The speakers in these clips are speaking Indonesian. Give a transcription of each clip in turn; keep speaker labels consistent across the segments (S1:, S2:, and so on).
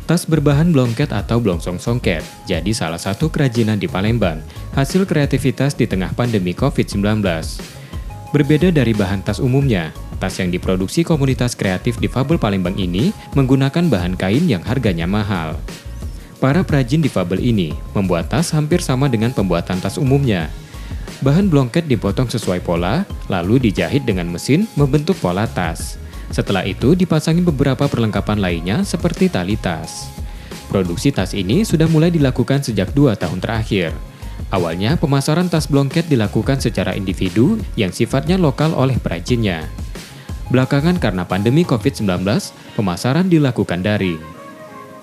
S1: Tas berbahan blongket atau blongsong songket jadi salah satu kerajinan di Palembang, hasil kreativitas di tengah pandemi COVID-19. Berbeda dari bahan tas umumnya, tas yang diproduksi komunitas kreatif difabel Palembang ini menggunakan bahan kain yang harganya mahal. Para perajin difabel ini membuat tas hampir sama dengan pembuatan tas umumnya. Bahan blongket dipotong sesuai pola, lalu dijahit dengan mesin membentuk pola tas. Setelah itu dipasangi beberapa perlengkapan lainnya seperti tali tas. Produksi tas ini sudah mulai dilakukan sejak 2 tahun terakhir. Awalnya pemasaran tas blongket dilakukan secara individu yang sifatnya lokal oleh perajinnya. Belakangan karena pandemi COVID-19, pemasaran dilakukan daring.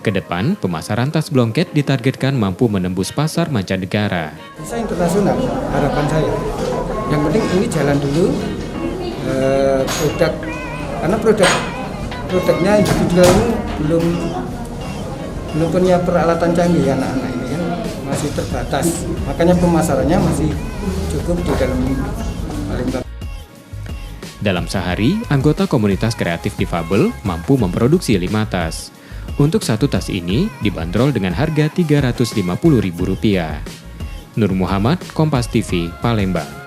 S1: Kedepan, pemasaran tas blongket ditargetkan mampu menembus pasar mancanegara.
S2: Bisa internasional, harapan saya. Yang penting ini jalan dulu, karena produknya individual ini belum punya peralatan canggih anak-anak ini kan masih terbatas. Makanya pemasarannya masih cukup di dalam Palembang.
S1: Dalam sehari, anggota komunitas kreatif difabel mampu memproduksi 5 tas. Untuk satu tas ini dibanderol dengan harga Rp350.000. Nur Muhammad, Kompas TV, Palembang.